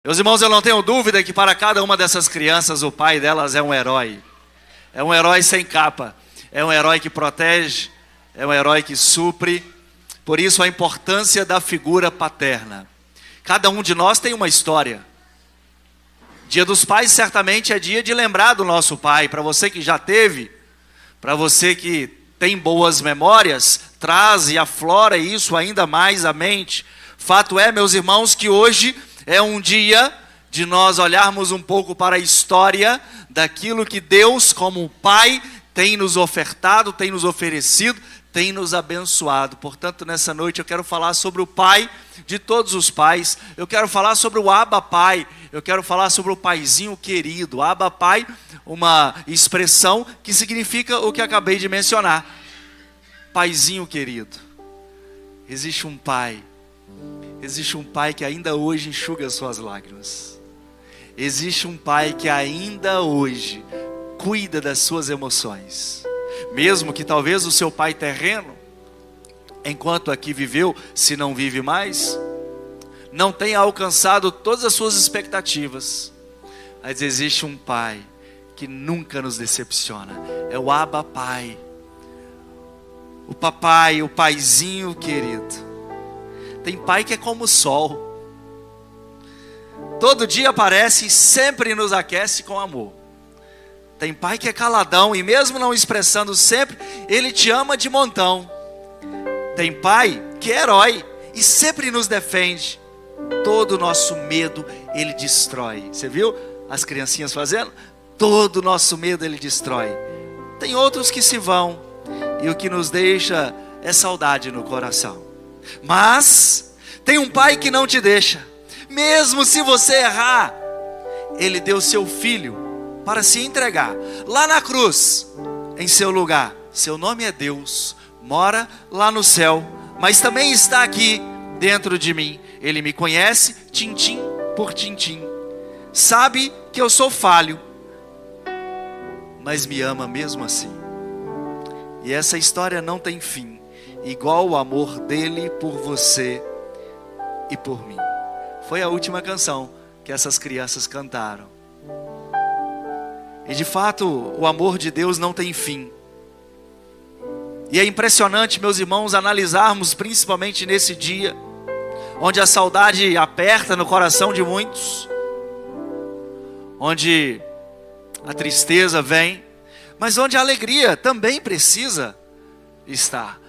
Meus irmãos, eu não tenho dúvida que para cada uma dessas crianças o pai delas é um herói. É um herói sem capa. É um herói que protege. É um herói que supre. Por isso a importância da figura paterna. Cada um de nós tem uma história. Dia dos Pais certamente é dia de lembrar do nosso pai. Para você que já teve, para você que tem boas memórias, traz e aflora isso ainda mais à mente. Fato é, meus irmãos, que hoje é um dia de nós olharmos um pouco para a história daquilo que Deus, como Pai, tem nos ofertado, tem nos oferecido, tem nos abençoado. Portanto, nessa noite eu quero falar sobre o Pai de todos os pais. Eu quero falar sobre o Abba Pai. Eu quero falar sobre o Paizinho querido. Abba Pai, uma expressão que significa o que acabei de mencionar. Paizinho querido. Existe um Pai. Existe um pai que ainda hoje enxuga as suas lágrimas. Existe um pai que ainda hoje cuida das suas emoções. Mesmo que talvez o seu pai terreno, enquanto aqui viveu, se não vive mais, não tenha alcançado todas as suas expectativas. Mas existe um pai que nunca nos decepciona. É o Abba Pai. O papai, o paizinho querido. Tem pai que é como o sol. Todo dia aparece e sempre nos aquece com amor. Tem pai que é caladão e mesmo não expressando sempre, ele te ama de montão. Tem pai que é herói e sempre nos defende. Todo o nosso medo ele destrói. Você viu as criancinhas fazendo? Todo o nosso medo ele destrói. Tem outros que se vão e o que nos deixa é saudade no coração. Mas tem um pai que não te deixa. Mesmo se você errar, ele deu seu filho para se entregar lá na cruz, em seu lugar. Seu nome é Deus, mora lá no céu, mas também está aqui dentro de mim. Ele me conhece tintim por tintim. Sabe que eu sou falho, mas me ama mesmo assim. E essa história não tem fim, igual o amor dele por você e por mim. Foi a última canção que essas crianças cantaram. E de fato, o amor de Deus não tem fim. E é impressionante, meus irmãos, analisarmos principalmente nesse dia, onde a saudade aperta no coração de muitos, onde a tristeza vem, mas onde a alegria também precisa estar.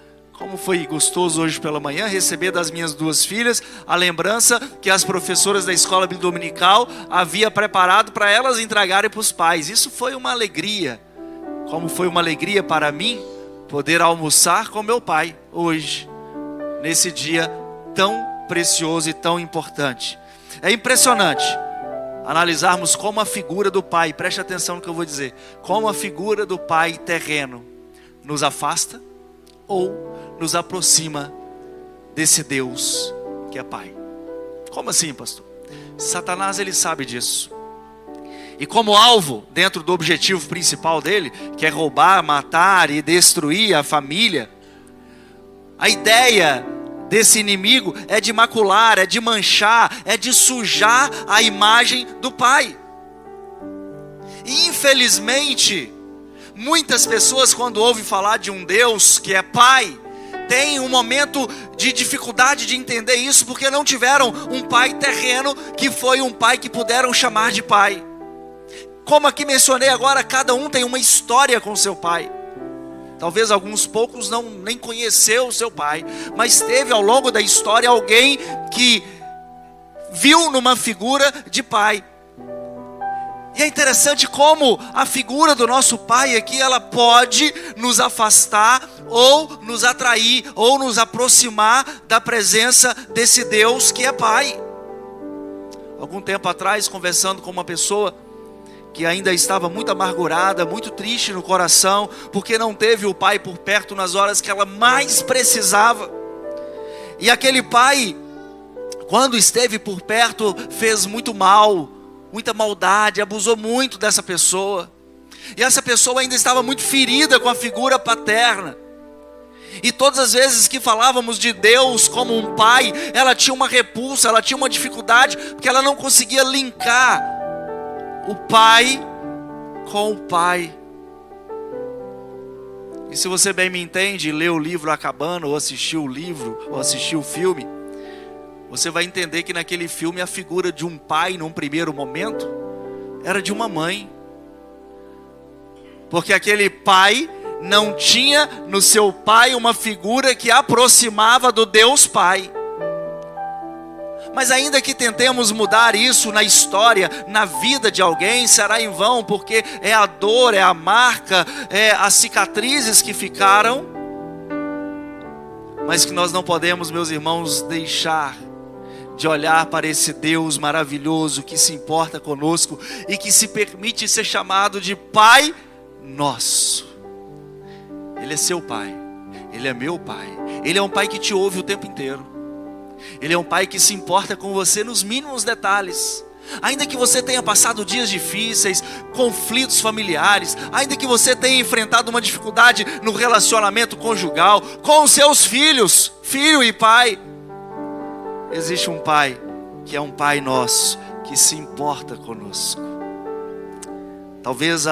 Como foi gostoso hoje pela manhã receber das minhas duas filhas a lembrança que as professoras da escola dominical havia preparado para elas entregarem para os pais. Isso foi uma alegria. Como foi uma alegria para mim poder almoçar com meu pai hoje, nesse dia tão precioso e tão importante. É impressionante analisarmos como a figura do pai, preste atenção no que eu vou dizer, como a figura do pai terreno nos afasta ou nos aproxima desse Deus que é Pai. Como assim, pastor? Satanás, ele sabe disso. E como alvo, dentro do objetivo principal dele, que é roubar, matar e destruir a família, a ideia desse inimigo é de macular, é de manchar, é de sujar a imagem do Pai. E infelizmente, muitas pessoas, quando ouvem falar de um Deus que é Pai, tem um momento de dificuldade de entender isso, porque não tiveram um pai terreno, que foi um pai que puderam chamar de pai. Como aqui mencionei agora, cada um tem uma história com seu pai. Talvez alguns poucos nem conheceu o seu pai, mas teve ao longo da história alguém que viu numa figura de pai. E é interessante como a figura do nosso pai aqui, ela pode nos afastar, ou nos atrair, ou nos aproximar da presença desse Deus que é Pai. Algum tempo atrás, conversando com uma pessoa que ainda estava muito amargurada, muito triste no coração, porque não teve o pai por perto nas horas que ela mais precisava. E aquele pai, quando esteve por perto, fez muito mal, muita maldade, abusou muito dessa pessoa. E essa pessoa ainda estava muito ferida com a figura paterna. E todas as vezes que falávamos de Deus como um pai, ela tinha uma repulsa, ela tinha uma dificuldade, porque ela não conseguia linkar o pai com o pai. E se você bem me entende, leu o livro A Cabana, ou assistiu o livro, ou assistiu o filme, você vai entender que naquele filme a figura de um pai, num primeiro momento, era de uma mãe. Porque aquele pai não tinha no seu pai uma figura que aproximava do Deus Pai. Mas ainda que tentemos mudar isso na história, na vida de alguém, será em vão, porque é a dor, é a marca, é as cicatrizes que ficaram, mas que nós não podemos, meus irmãos, deixar de olhar para esse Deus maravilhoso que se importa conosco e que se permite ser chamado de Pai Nosso. Ele é seu Pai, Ele é meu Pai, Ele é um Pai que te ouve o tempo inteiro. Ele é um pai que se importa com você nos mínimos detalhes. Ainda que você tenha passado dias difíceis, conflitos familiares, ainda que você tenha enfrentado uma dificuldade no relacionamento conjugal, com os seus filhos, filho e pai, existe um pai que é um Pai Nosso, que se importa conosco. Talvez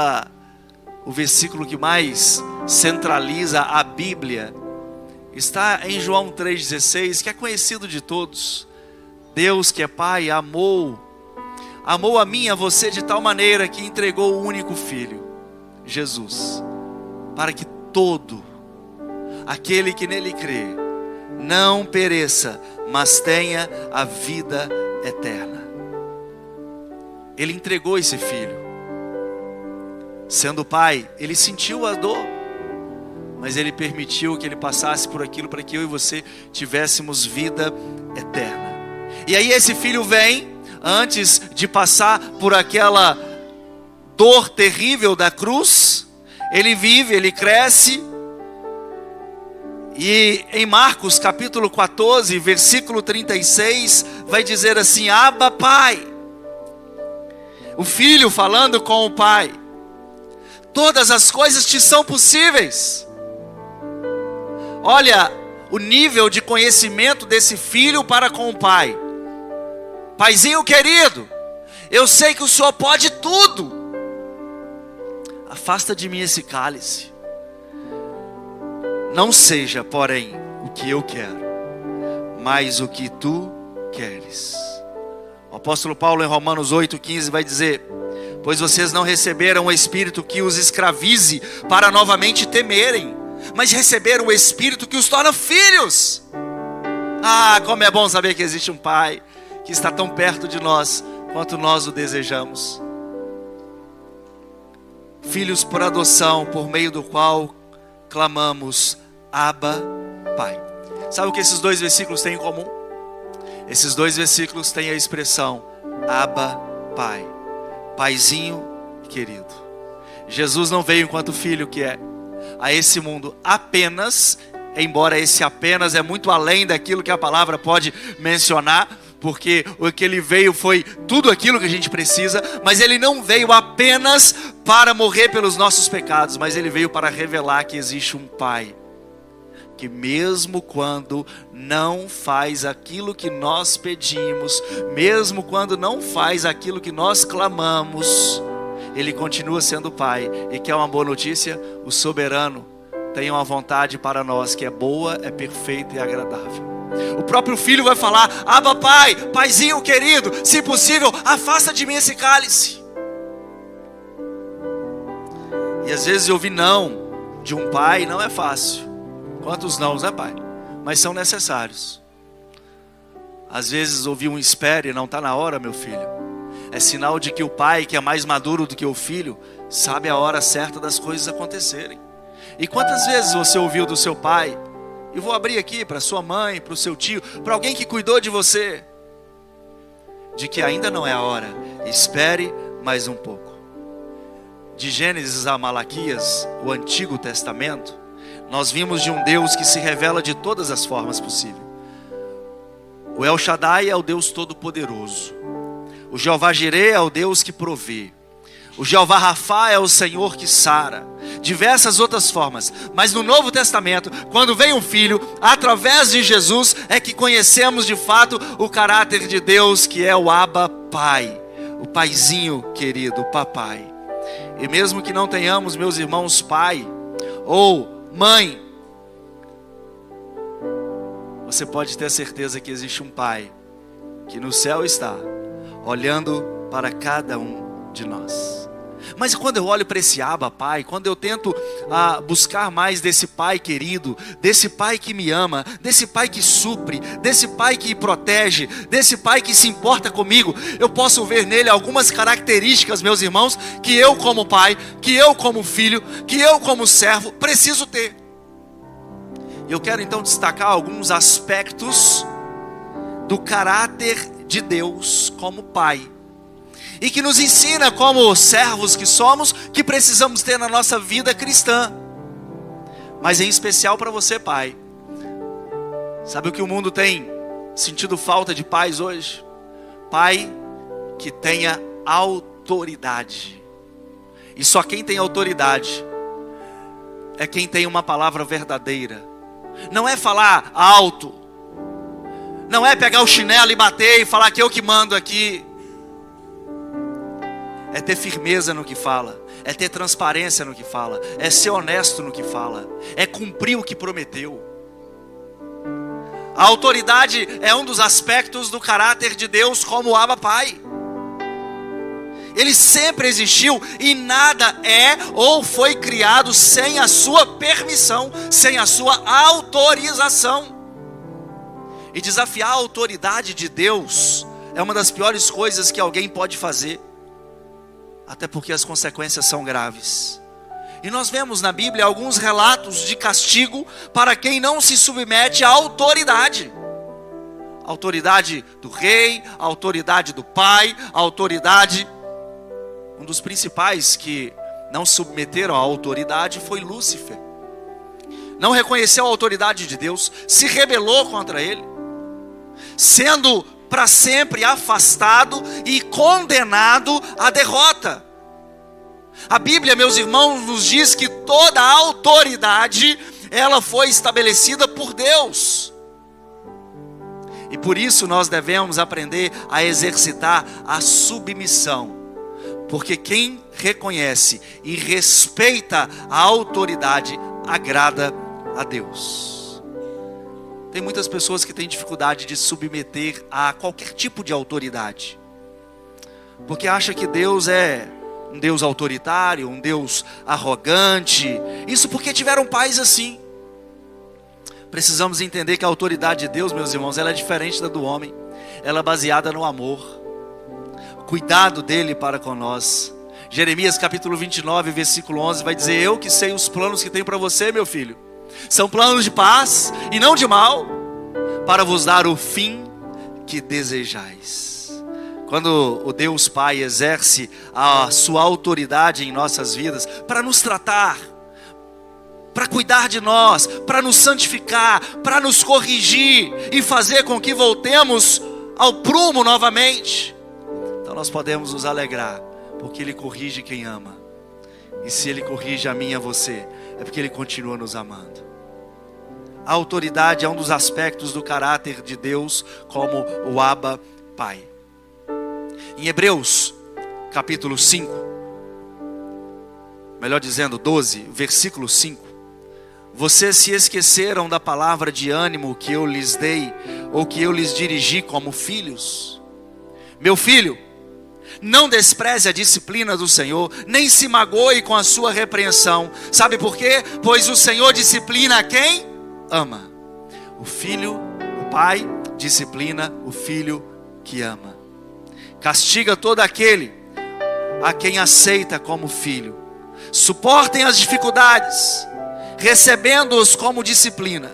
o versículo que mais centraliza a Bíblia está em João 3,16, que é conhecido de todos. Deus, que é Pai, amou a mim e a você de tal maneira que entregou o único Filho, Jesus, para que todo aquele que nele crê não pereça, mas tenha a vida eterna. Ele entregou esse Filho. Sendo Pai, Ele sentiu a dor, mas Ele permitiu que Ele passasse por aquilo para que eu e você tivéssemos vida eterna. E aí esse Filho vem, antes de passar por aquela dor terrível da cruz, Ele vive, Ele cresce. E em Marcos capítulo 14, versículo 36, vai dizer assim: Abba, Pai. O Filho falando com o Pai: todas as coisas te são possíveis. Olha o nível de conhecimento desse filho para com o pai. Paizinho querido, eu sei que o Senhor pode tudo. Afasta de mim esse cálice. Não seja, porém, o que eu quero, mas o que tu queres. O apóstolo Paulo em Romanos 8,15 vai dizer: pois vocês não receberam o Espírito que os escravize para novamente temerem, mas receberam o Espírito que os torna filhos. Ah, como é bom saber que existe um Pai que está tão perto de nós quanto nós o desejamos. Filhos por adoção, por meio do qual clamamos: Abba, Pai. Sabe o que esses dois versículos têm em comum? Esses dois versículos têm a expressão Abba, Pai. Paizinho querido. Jesus não veio enquanto filho que é a esse mundo apenas, embora esse apenas é muito além daquilo que a palavra pode mencionar, porque o que ele veio foi tudo aquilo que a gente precisa, mas ele não veio apenas para morrer pelos nossos pecados, mas ele veio para revelar que existe um Pai, que mesmo quando não faz aquilo que nós pedimos, mesmo quando não faz aquilo que nós clamamos, Ele continua sendo Pai. E quer uma boa notícia? O soberano tem uma vontade para nós que é boa, é perfeita e agradável. O próprio Filho vai falar: Abba, Pai, Paizinho querido, se possível, afasta de mim esse cálice. E às vezes ouvir não de um pai não é fácil. Quantos nãos, né, pai? Mas são necessários. Às vezes ouvir um espere, não está na hora, meu filho, é sinal de que o pai, que é mais maduro do que o filho, sabe a hora certa das coisas acontecerem. E quantas vezes você ouviu do seu pai, e vou abrir aqui para sua mãe, para o seu tio, para alguém que cuidou de você, de que ainda não é a hora, espere mais um pouco. De Gênesis a Malaquias, o Antigo Testamento, nós vimos de um Deus que se revela de todas as formas possíveis. O El Shaddai é o Deus Todo-Poderoso. O Jeová Jireh é o Deus que provê. O Jeová Rafá é o Senhor que sara. diversas outras formas. Mas no Novo Testamento, quando vem um filho, através de Jesus, é que conhecemos de fato o caráter de Deus, que é o Abba Pai, o paizinho querido, o papai. E mesmo que não tenhamos, meus irmãos, pai ou mãe, você pode ter certeza que existe um pai que no céu está, olhando para cada um de nós. Mas quando eu olho para esse Abba Pai, quando eu tento buscar mais desse Pai querido, desse Pai que me ama, desse Pai que supre, desse Pai que protege, desse Pai que se importa comigo, eu posso ver nele algumas características, meus irmãos, que eu como pai, que eu como filho, que eu como servo, preciso ter. Eu quero então destacar alguns aspectos do caráter de Deus como Pai, e que nos ensina, como servos que somos, que precisamos ter na nossa vida cristã. Mas em especial para você, pai. Sabe o que o mundo tem sentido falta de pais hoje? Pai que tenha autoridade. E só quem tem autoridade é quem tem uma palavra verdadeira. Não é falar alto, não é pegar o chinelo e bater e falar que eu que mando aqui. É ter firmeza no que fala, é ter transparência no que fala, é ser honesto no que fala, é cumprir o que prometeu. A autoridade é um dos aspectos do caráter de Deus como Abba Pai. Ele sempre existiu e nada é ou foi criado sem a sua permissão, sem a sua autorização. E desafiar a autoridade de Deus é uma das piores coisas que alguém pode fazer. Até porque as consequências são graves. E nós vemos na Bíblia alguns relatos de castigo para quem não se submete à autoridade. A autoridade do rei, a autoridade do pai, a autoridade... Um dos principais que não submeteram à autoridade foi Lúcifer. Não reconheceu a autoridade de Deus, se rebelou contra ele, sendo para sempre afastado e condenado à derrota. A Bíblia, meus irmãos, nos diz que toda a autoridade, ela foi estabelecida por Deus. E por isso nós devemos aprender a exercitar a submissão. Porque quem reconhece e respeita a autoridade, agrada a Deus. Tem muitas pessoas que têm dificuldade de submeter a qualquer tipo de autoridade, porque acha que Deus é um Deus autoritário, um Deus arrogante. Isso porque tiveram pais assim. Precisamos entender que a autoridade de Deus, meus irmãos, ela é diferente da do homem. Ela é baseada no amor, cuidado dele para com nós. Jeremias capítulo 29, versículo 11 vai dizer: eu que sei os planos que tenho para você, meu filho, são planos de paz e não de mal, para vos dar o fim que desejais. Quando o Deus Pai exerce a sua autoridade em nossas vidas, para nos tratar, para cuidar de nós, para nos santificar, para nos corrigir e fazer com que voltemos ao prumo novamente, então nós podemos nos alegrar, porque Ele corrige quem ama. E se Ele corrige a mim e a você, é porque Ele continua nos amando. A autoridade é um dos aspectos do caráter de Deus como o Abba Pai. Em Hebreus capítulo 5, melhor dizendo 12, versículo 5: vocês se esqueceram da palavra de ânimo que eu lhes dei, ou que eu lhes dirigi como filhos. Meu filho, não despreze a disciplina do Senhor, nem se magoe com a sua repreensão. Sabe por quê? Pois o Senhor disciplina a quem ama. O filho, o pai, disciplina o filho que ama. Castiga todo aquele a quem aceita como filho. Suportem as dificuldades, recebendo-os como disciplina.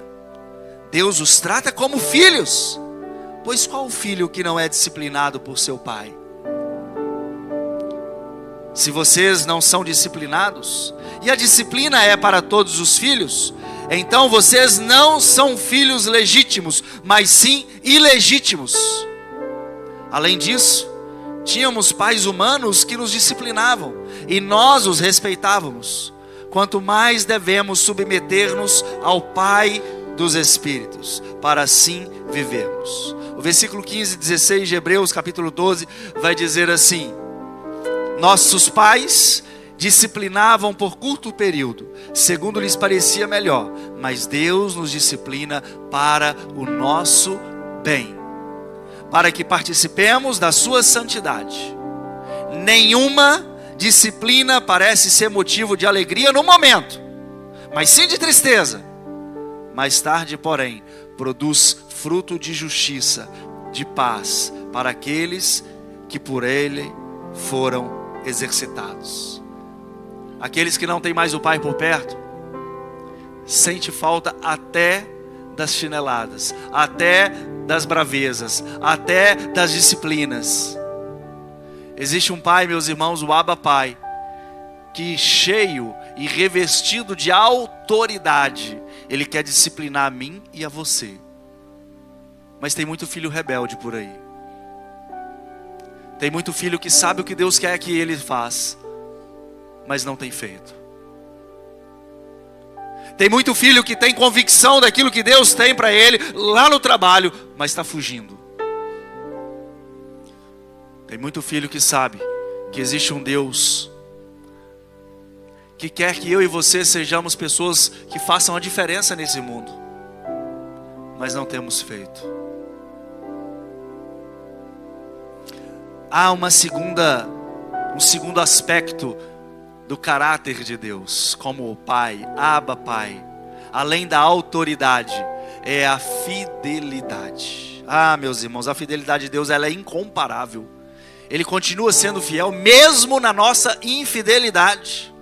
Deus os trata como filhos. Pois qual o filho que não é disciplinado por seu pai? Se vocês não são disciplinados, e a disciplina é para todos os filhos, então vocês não são filhos legítimos, mas sim ilegítimos. Além disso, tínhamos pais humanos que nos disciplinavam, e nós os respeitávamos. quanto mais devemos submeter-nos ao Pai dos Espíritos, para assim vivermos. O versículo 15 e 16 de Hebreus, capítulo 12, vai dizer assim: nossos pais disciplinavam por curto período, segundo lhes parecia melhor, mas Deus nos disciplina para o nosso bem, para que participemos da sua santidade. Nenhuma disciplina parece ser motivo de alegria no momento, mas sim de tristeza. Mais tarde, porém, produz fruto de justiça, de paz, para aqueles que por ele foram exercitados. Aqueles que não têm mais o Pai por perto, sente falta até das chineladas, até das bravezas, até das disciplinas. Existe um Pai, meus irmãos, o Abba Pai, que cheio e revestido de autoridade, Ele quer disciplinar a mim e a você. Mas tem muito filho rebelde por aí. Tem muito filho que sabe o que Deus quer que ele faz, mas não tem feito. Tem muito filho que tem convicção daquilo que Deus tem para ele lá no trabalho, mas está fugindo. Tem muito filho que sabe que existe um Deus que quer que eu e você sejamos pessoas que façam a diferença nesse mundo, mas não temos feito. Há um segundo aspecto do caráter de Deus, como o Pai, Abba Pai, além da autoridade, é a fidelidade. Meus irmãos, a fidelidade de Deus, ela é incomparável. Ele continua sendo fiel, mesmo na nossa infidelidade.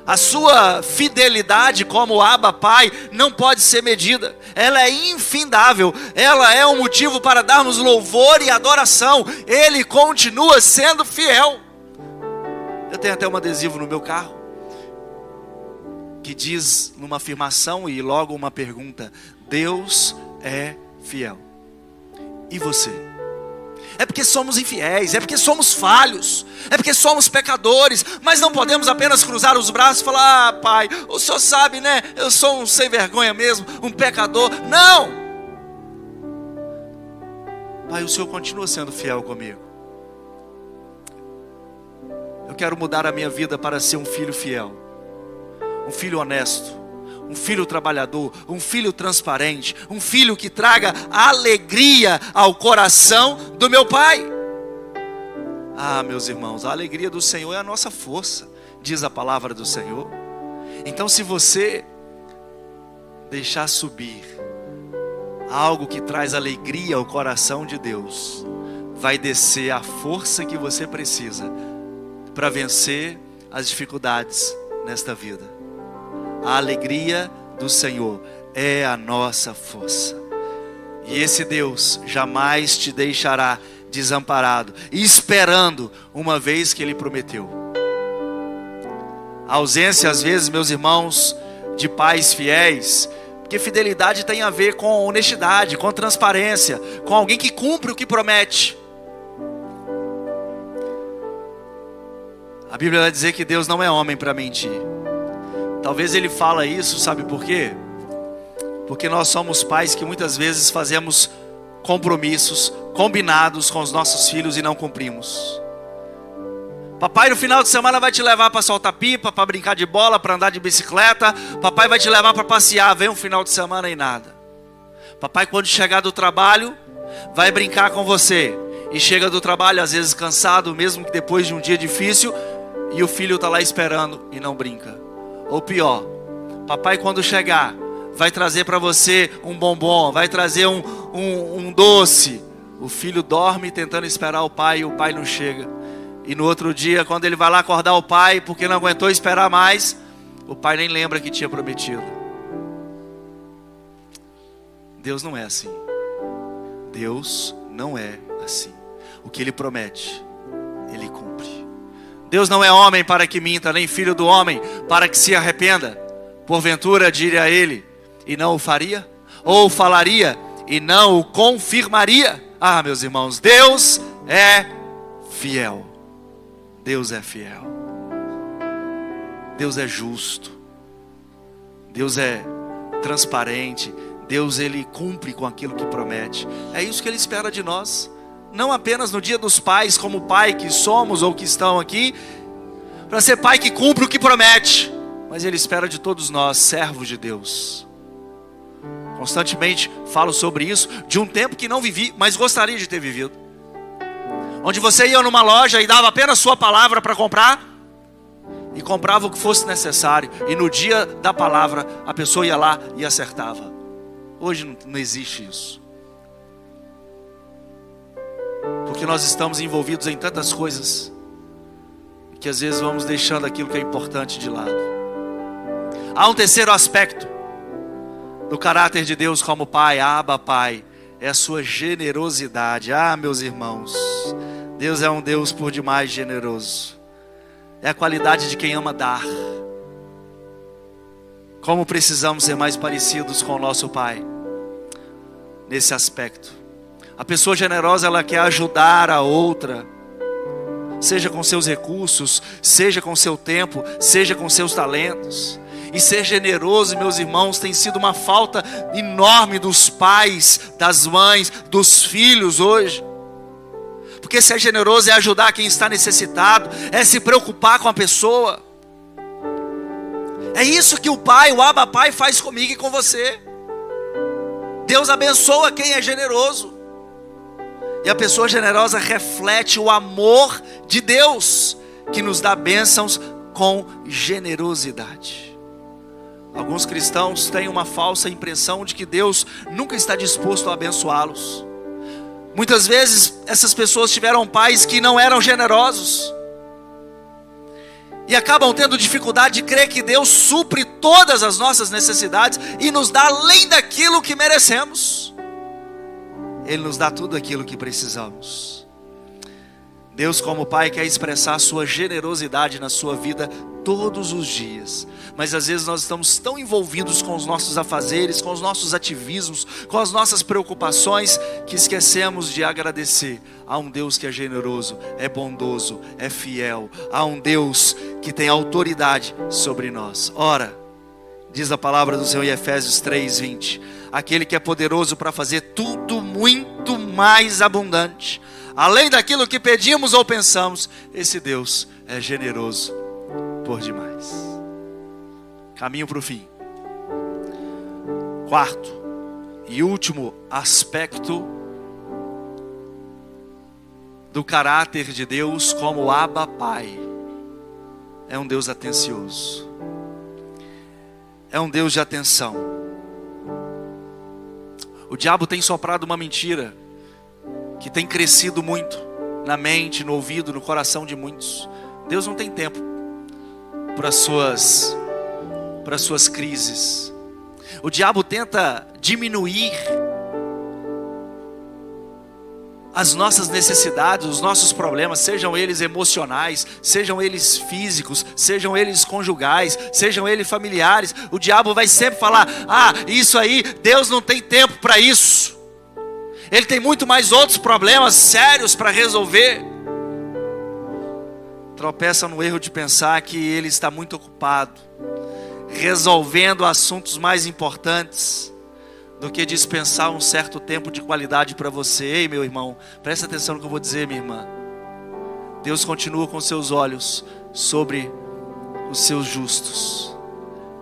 A sua fidelidade como Abba Pai não pode ser medida. Ela é infindável. Ela é um motivo para darmos louvor e adoração. Ele continua sendo fiel. Eu tenho até um adesivo no meu carro que diz numa afirmação e logo uma pergunta: Deus é fiel. E você? É porque somos infiéis, é porque somos falhos, é porque somos pecadores, mas não podemos apenas cruzar os braços e falar: Pai, o Senhor sabe, né? Eu sou um sem vergonha mesmo, um pecador. Não! Pai, o Senhor continua sendo fiel comigo. Eu quero mudar a minha vida para ser um filho fiel, um filho honesto, um filho trabalhador, um filho transparente, um filho que traga alegria ao coração do meu Pai. Meus irmãos, a alegria do Senhor é a nossa força, diz a palavra do Senhor. Então, se você deixar subir algo que traz alegria ao coração de Deus, vai descer a força que você precisa para vencer as dificuldades nesta vida. A alegria do Senhor é a nossa força. E esse Deus jamais te deixará desamparado, esperando uma vez que Ele prometeu. A ausência, às vezes, meus irmãos, de pais fiéis, porque fidelidade tem a ver com honestidade, com transparência, com alguém que cumpre o que promete. A Bíblia vai dizer que Deus não é homem para mentir. Talvez Ele fala isso, sabe por quê? Porque nós somos pais que muitas vezes fazemos compromissos, combinados com os nossos filhos e não cumprimos. Papai no final de semana vai te levar para soltar pipa, para brincar de bola, para andar de bicicleta. Papai vai te levar para passear, vem um final de semana e nada. Papai, quando chegar do trabalho, vai brincar com você. E chega do trabalho às vezes cansado, mesmo que depois de um dia difícil, e o filho está lá esperando e não brinca. Ou pior, papai quando chegar vai trazer para você um bombom, vai trazer um doce. O filho dorme tentando esperar o pai e o pai não chega. E no outro dia, quando ele vai lá acordar o pai, porque não aguentou esperar mais, o pai nem lembra que tinha prometido. Deus não é assim. Deus não é assim. O que Ele promete, Ele cumpre. Deus não é homem para que minta, nem filho do homem para que se arrependa. Porventura diria Ele, e não o faria? Ou falaria, e não o confirmaria? Meus irmãos, Deus é fiel. Deus é fiel. Deus é justo, Deus é transparente, Deus ele cumpre com aquilo que promete. É isso que Ele espera de nós, não apenas no dia dos pais, como pai que somos ou que estão aqui, para ser pai que cumpre o que promete, mas Ele espera de todos nós, servos de Deus. Constantemente falo sobre isso, de um tempo que não vivi, mas gostaria de ter vivido. Onde você ia numa loja e dava apenas sua palavra para comprar, e comprava o que fosse necessário, e no dia da palavra a pessoa ia lá e acertava. Hoje não existe isso, porque nós estamos envolvidos em tantas coisas, que às vezes vamos deixando aquilo que é importante de lado. Há um terceiro aspecto do caráter de Deus como Pai, Abba Pai, é a sua generosidade. Meus irmãos, Deus é um Deus por demais generoso. É a qualidade de quem ama dar. Como precisamos ser mais parecidos com o nosso Pai nesse aspecto. A pessoa generosa, ela quer ajudar a outra, seja com seus recursos, seja com seu tempo, seja com seus talentos. E ser generoso, meus irmãos, tem sido uma falta enorme dos pais, das mães, dos filhos hoje. Porque ser generoso é ajudar quem está necessitado, é se preocupar com a pessoa. É isso que o Pai, o Abba Pai, faz comigo e com você. Deus abençoa quem é generoso. E a pessoa generosa reflete o amor de Deus, que nos dá bênçãos com generosidade. Alguns cristãos têm uma falsa impressão de que Deus nunca está disposto a abençoá-los. Muitas vezes essas pessoas tiveram pais que não eram generosos, e acabam tendo dificuldade de crer que Deus supre todas as nossas necessidades e nos dá além daquilo que merecemos. Ele nos dá tudo aquilo que precisamos. Deus, como Pai, quer expressar a sua generosidade na sua vida todos os dias. Mas às vezes nós estamos tão envolvidos com os nossos afazeres, com os nossos ativismos, com as nossas preocupações, que esquecemos de agradecer a um Deus que é generoso, é bondoso, é fiel. A um Deus que tem autoridade sobre nós. Ora, diz a palavra do Senhor em Efésios 3:20, aquele que é poderoso para fazer tudo muito mais abundante, além daquilo que pedimos ou pensamos. Esse Deus é generoso por demais. Caminho para o fim. Quarto e último aspecto do caráter de Deus como Abba Pai. É um Deus atencioso. É um Deus de atenção. O diabo tem soprado uma mentira que tem crescido muito na mente, no ouvido, no coração de muitos. Deus não tem tempo para suas crises. O diabo tenta diminuir as nossas necessidades, os nossos problemas, sejam eles emocionais, sejam eles físicos, sejam eles conjugais, sejam eles familiares. O diabo vai sempre falar: isso aí, Deus não tem tempo para isso. Ele tem muito mais outros problemas sérios para resolver. Tropeça no erro de pensar que Ele está muito ocupado resolvendo assuntos mais importantes do que dispensar um certo tempo de qualidade para você. Ei, meu irmão, presta atenção no que eu vou dizer, minha irmã. Deus continua com seus olhos sobre os seus justos,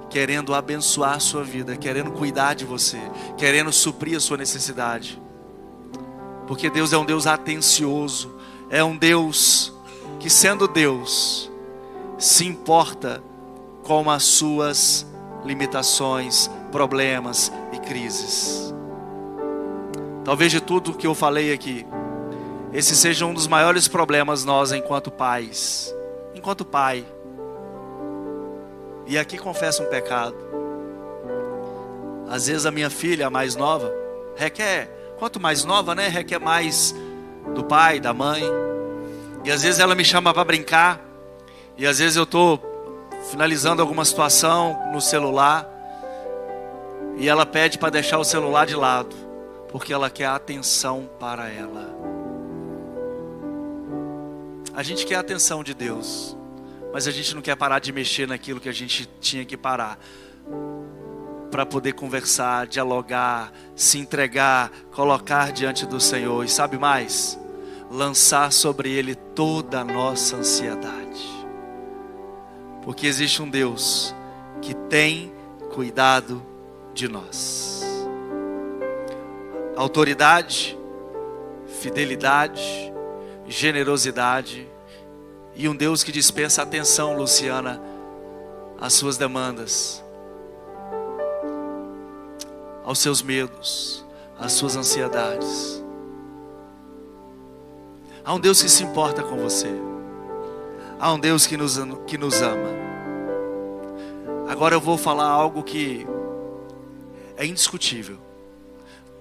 querendo abençoar a sua vida, querendo cuidar de você, querendo suprir a sua necessidade. Porque Deus é um Deus atencioso, é um Deus que, sendo Deus, se importa com as suas limitações, problemas e crises. Talvez de tudo que eu falei aqui, esse seja um dos maiores problemas nós enquanto pais, enquanto pai. E aqui confesso um pecado. Às vezes a minha filha, a mais nova, quanto mais nova, né, requer mais do pai, da mãe. E às vezes ela me chama para brincar, e às vezes eu estou finalizando alguma situação no celular, e ela pede para deixar o celular de lado, porque ela quer atenção para ela. A gente quer a atenção de Deus, mas a gente não quer parar de mexer naquilo que a gente tinha que parar, para poder conversar, dialogar, se entregar, colocar diante do Senhor. E sabe mais? Lançar sobre Ele toda a nossa ansiedade. Porque existe um Deus que tem cuidado de nós. Autoridade, fidelidade, generosidade, e um Deus que dispensa atenção, Luciana, às suas demandas, aos seus medos, às suas ansiedades. Há um Deus que se importa com você. Há um Deus que nos ama. Agora eu vou falar algo que é indiscutível.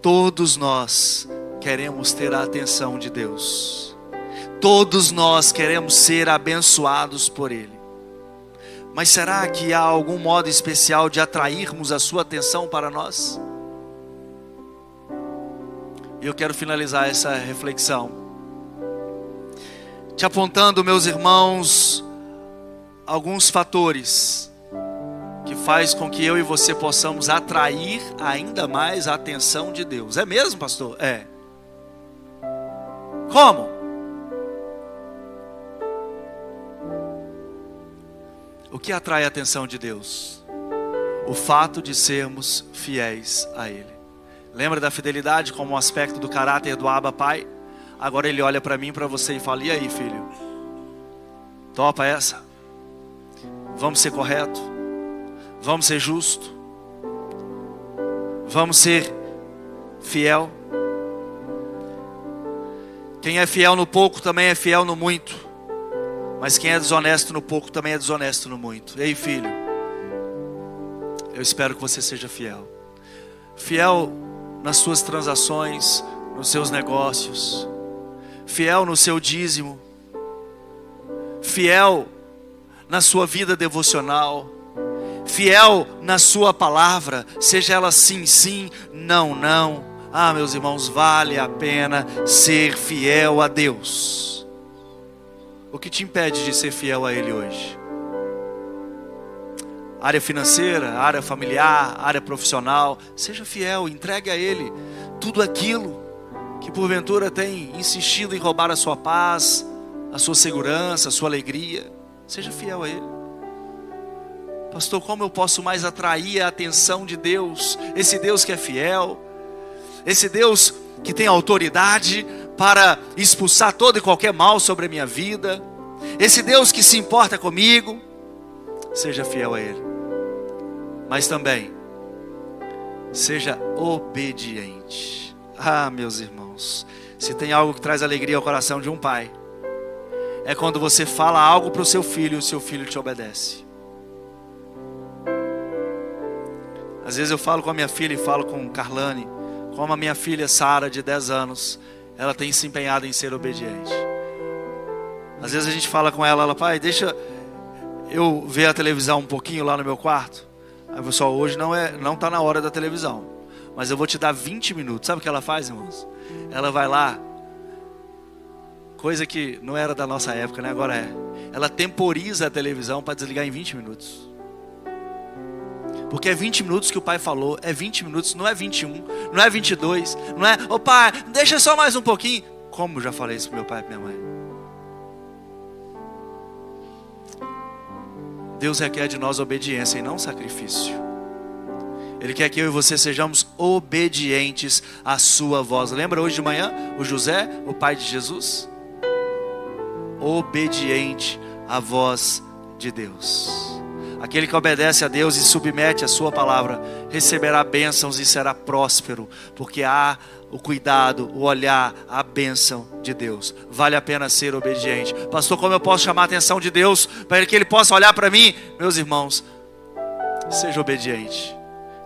Todos nós queremos ter a atenção de Deus. Todos nós queremos ser abençoados por Ele. Mas será que há algum modo especial de atrairmos a sua atenção para nós? E eu quero finalizar essa reflexão te apontando, meus irmãos, alguns fatores que faz com que eu e você possamos atrair ainda mais a atenção de Deus. É mesmo, pastor? É. Como? O que atrai a atenção de Deus? O fato de sermos fiéis a Ele. Lembra da fidelidade como um aspecto do caráter do Abba Pai? Agora Ele olha para mim e para você e fala: e aí, filho? Topa essa? Vamos ser correto? Vamos ser justo? Vamos ser fiel? Quem é fiel no pouco também é fiel no muito. Mas quem é desonesto no pouco também é desonesto no muito. Ei, filho, eu espero que você seja fiel. Fiel nas suas transações, nos seus negócios. Fiel no seu dízimo. Fiel na sua vida devocional. Fiel na sua palavra, seja ela sim, sim, não, não. Ah, meus irmãos, vale a pena ser fiel a Deus. O que te impede de ser fiel a Ele hoje? Área financeira, área familiar, área profissional. Seja fiel, entregue a Ele tudo aquilo que porventura tem insistido em roubar a sua paz, a sua segurança, a sua alegria. Seja fiel a Ele. Pastor, como eu posso mais atrair a atenção de Deus? Esse Deus que é fiel, esse Deus que tem autoridade para expulsar todo e qualquer mal sobre a minha vida, esse Deus que se importa comigo. Seja fiel a Ele, mas também seja obediente. Ah, meus irmãos, se tem algo que traz alegria ao coração de um pai, é quando você fala algo para o seu filho e o seu filho te obedece. Às vezes eu falo com a minha filha e falo com Carlane, como a minha filha Sara, de 10 anos, ela tem se empenhado em ser obediente. Às vezes a gente fala com ela, pai, deixa eu ver a televisão um pouquinho lá no meu quarto. Aí pessoal, hoje não está na hora da televisão, mas eu vou te dar 20 minutos. Sabe o que ela faz, irmãos? Ela vai lá, coisa que não era da nossa época, né? Agora é. Ela temporiza a televisão para desligar em 20 minutos. Porque é 20 minutos que o pai falou, é 20 minutos, não é 21, não é 22, não é, ô pai, deixa só mais um pouquinho. Como eu já falei isso pro meu pai e pra minha mãe. Deus requer de nós obediência e não sacrifício. Ele quer que eu e você sejamos obedientes à sua voz. Lembra hoje de manhã, o José, o pai de Jesus? Obediente à voz de Deus. Aquele que obedece a Deus e submete a sua palavra, receberá bênçãos e será próspero, porque há o cuidado, o olhar, a bênção de Deus. Vale a pena ser obediente. Pastor, como eu posso chamar a atenção de Deus, para que Ele possa olhar para mim? Meus irmãos, seja obediente,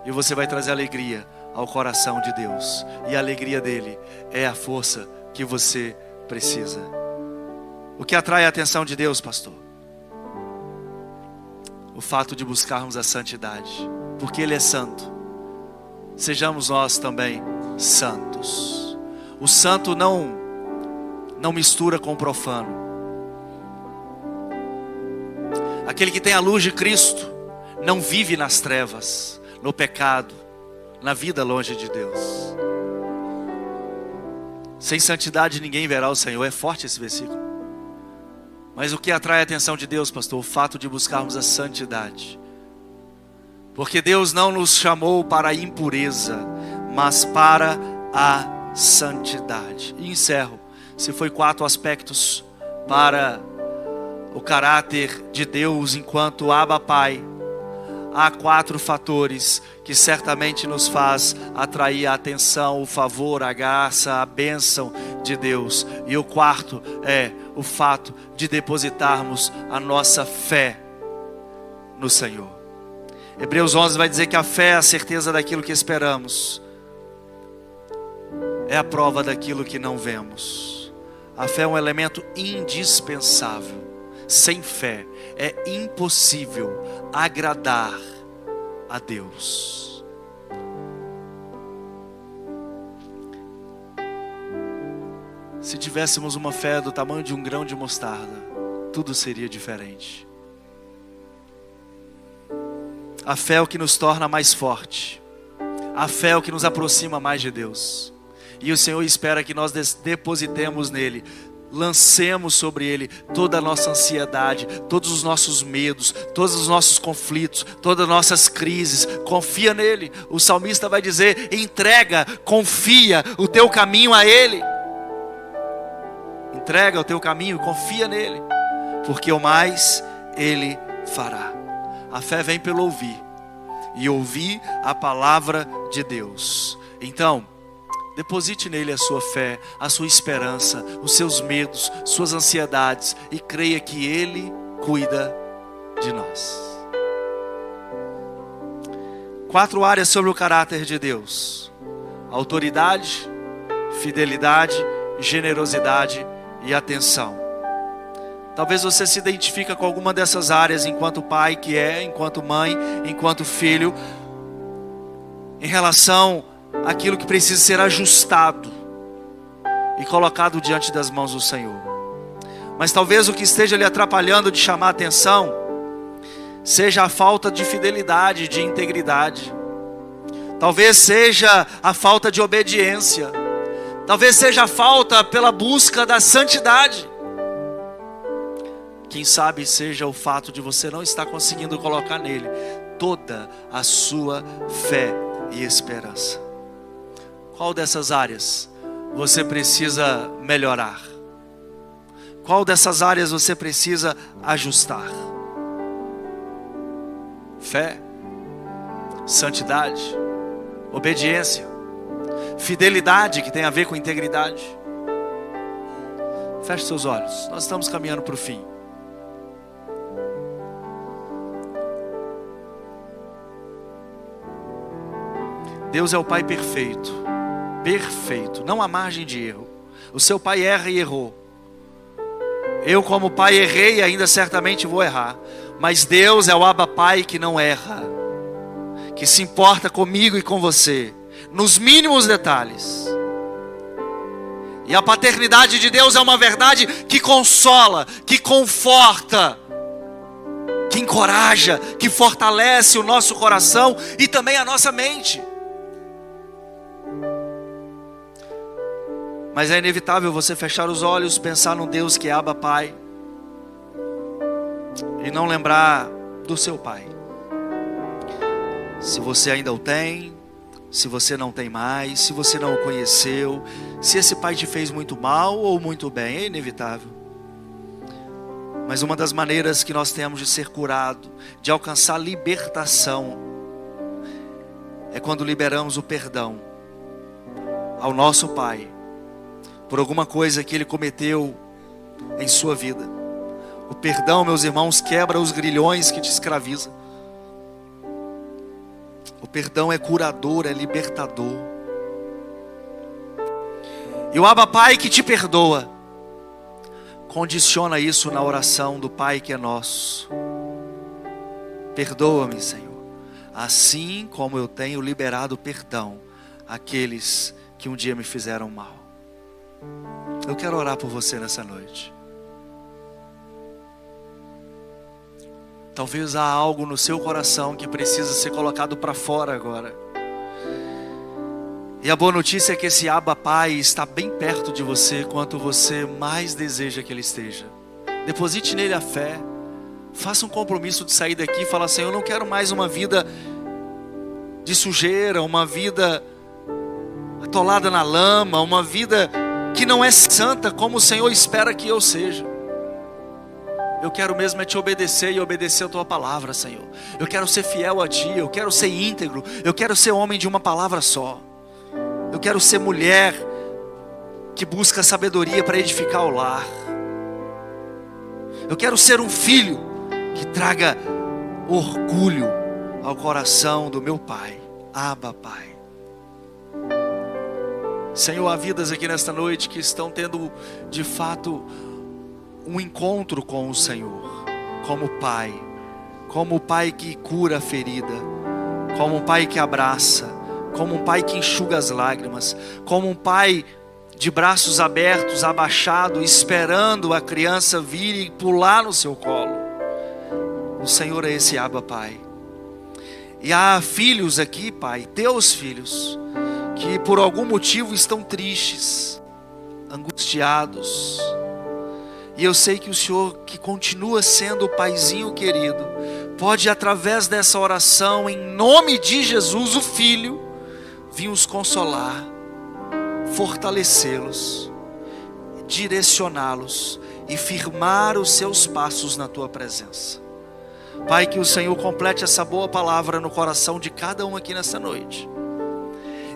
e você vai trazer alegria ao coração de Deus, e a alegria dele é a força que você precisa. O que atrai a atenção de Deus, pastor? O fato de buscarmos a santidade, porque Ele é santo. Sejamos nós também santos. O santo não mistura com o profano. Aquele que tem a luz de Cristo não vive nas trevas, no pecado, na vida longe de Deus. Sem santidade ninguém verá o Senhor. É forte esse versículo. Mas o que atrai a atenção de Deus, pastor? O fato de buscarmos a santidade. Porque Deus não nos chamou para a impureza, mas para a santidade. E encerro. Se foi 4 aspectos para o caráter de Deus enquanto Abba Pai, há 4 fatores que certamente nos faz atrair a atenção, o favor, a graça, a bênção de Deus. E o 4 é o fato de depositarmos a nossa fé no Senhor. Hebreus 11 vai dizer que a fé é a certeza daquilo que esperamos, é a prova daquilo que não vemos. A fé é um elemento indispensável. Sem fé é impossível agradar a Deus. Se tivéssemos uma fé do tamanho de um grão de mostarda, tudo seria diferente. A fé é o que nos torna mais forte. A fé é o que nos aproxima mais de Deus. E o Senhor espera que nós depositemos nele, lancemos sobre ele toda a nossa ansiedade, todos os nossos medos, todos os nossos conflitos, todas as nossas crises. Confia nele. O salmista vai dizer: entrega, confia o teu caminho a ele. Entrega o teu caminho, confia nele, porque o mais ele fará. A fé vem pelo ouvir, e ouvir a palavra de Deus. Então, deposite nele a sua fé, a sua esperança, os seus medos, suas ansiedades, e creia que ele cuida de nós. 4 áreas sobre o caráter de Deus: autoridade, fidelidade, generosidade e atenção. Talvez você se identifique com alguma dessas áreas enquanto pai que é, enquanto mãe, enquanto filho, em relação àquilo que precisa ser ajustado e colocado diante das mãos do Senhor. Mas talvez o que esteja lhe atrapalhando de chamar a atenção seja a falta de fidelidade, de integridade. Talvez seja a falta de obediência. Talvez seja a falta pela busca da santidade. Quem sabe seja o fato de você não estar conseguindo colocar nele toda a sua fé e esperança. Qual dessas áreas você precisa melhorar? Qual dessas áreas você precisa ajustar? Fé, santidade, obediência, fidelidade, que tem a ver com integridade. Feche seus olhos, nós estamos caminhando para o fim. Deus é o Pai perfeito, perfeito, não há margem de erro. O seu pai erra e errou. Eu como pai errei e ainda certamente vou errar. Mas Deus é o Abba Pai que não erra, que se importa comigo e com você, nos mínimos detalhes. E a paternidade de Deus é uma verdade que consola, que conforta, que encoraja, que fortalece o nosso coração e também a nossa mente. Mas é inevitável você fechar os olhos, pensar num Deus que é Abba Pai e não lembrar do seu Pai. Se você ainda o tem, se você não tem mais, se você não o conheceu, se esse Pai te fez muito mal ou muito bem, é inevitável. Mas uma das maneiras que nós temos de ser curado, de alcançar libertação, é quando liberamos o perdão ao nosso Pai por alguma coisa que ele cometeu em sua vida. O perdão, meus irmãos, quebra os grilhões que te escravizam. O perdão é curador, é libertador. E o Abba Pai que te perdoa, condiciona isso na oração do Pai que é nosso. Perdoa-me, Senhor, assim como eu tenho liberado perdão àqueles que um dia me fizeram mal. Eu quero orar por você nessa noite. Talvez há algo no seu coração que precisa ser colocado para fora agora. E a boa notícia é que esse Abba Pai está bem perto de você, quanto você mais deseja que Ele esteja. Deposite nele a fé. Faça um compromisso de sair daqui e falar assim: eu não quero mais uma vida de sujeira, uma vida atolada na lama, uma vida que não é santa como o Senhor espera que eu seja. Eu quero mesmo é te obedecer e obedecer a tua palavra, Senhor. Eu quero ser fiel a ti, eu quero ser íntegro, eu quero ser homem de uma palavra só. Eu quero ser mulher que busca sabedoria para edificar o lar. Eu quero ser um filho que traga orgulho ao coração do meu Pai. Abba, Pai. Senhor, há vidas aqui nesta noite que estão tendo de fato um encontro com o Senhor, como o Pai que cura a ferida, como um Pai que abraça, como um Pai que enxuga as lágrimas, como um Pai de braços abertos, abaixado, esperando a criança vir e pular no seu colo. O Senhor é esse Abba, Pai. E há filhos aqui, Pai, teus filhos, que por algum motivo estão tristes, angustiados. E eu sei que o Senhor, que continua sendo o Paizinho querido, pode através dessa oração, em nome de Jesus, o Filho, vir os consolar, fortalecê-los, direcioná-los e firmar os seus passos na Tua presença. Pai, que o Senhor complete essa boa palavra no coração de cada um aqui nessa noite.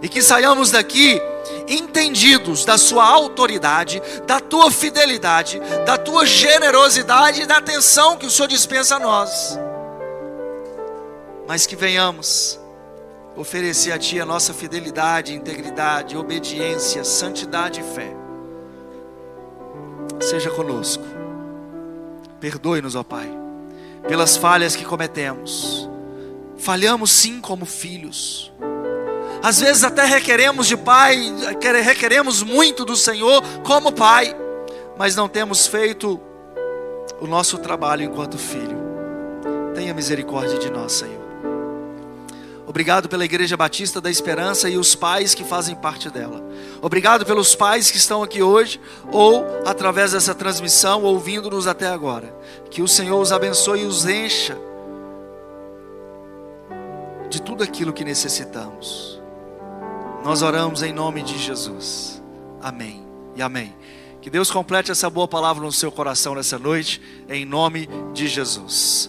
E que saiamos daqui entendidos da Sua autoridade, da Tua fidelidade, da Tua generosidade e da atenção que o Senhor dispensa a nós. Mas que venhamos oferecer a Ti a nossa fidelidade, integridade, obediência, santidade e fé. Seja conosco. Perdoe-nos, ó Pai, pelas falhas que cometemos. Falhamos sim como filhos. Às vezes até requeremos de Pai, requeremos muito do Senhor como Pai, mas não temos feito o nosso trabalho enquanto filho. Tenha misericórdia de nós, Senhor. Obrigado pela Igreja Batista da Esperança e os pais que fazem parte dela. Obrigado pelos pais que estão aqui hoje, ou através dessa transmissão, ouvindo-nos até agora. Que o Senhor os abençoe e os encha de tudo aquilo que necessitamos. Nós oramos em nome de Jesus. Amém e amém. Que Deus complete essa boa palavra no seu coração nessa noite, em nome de Jesus.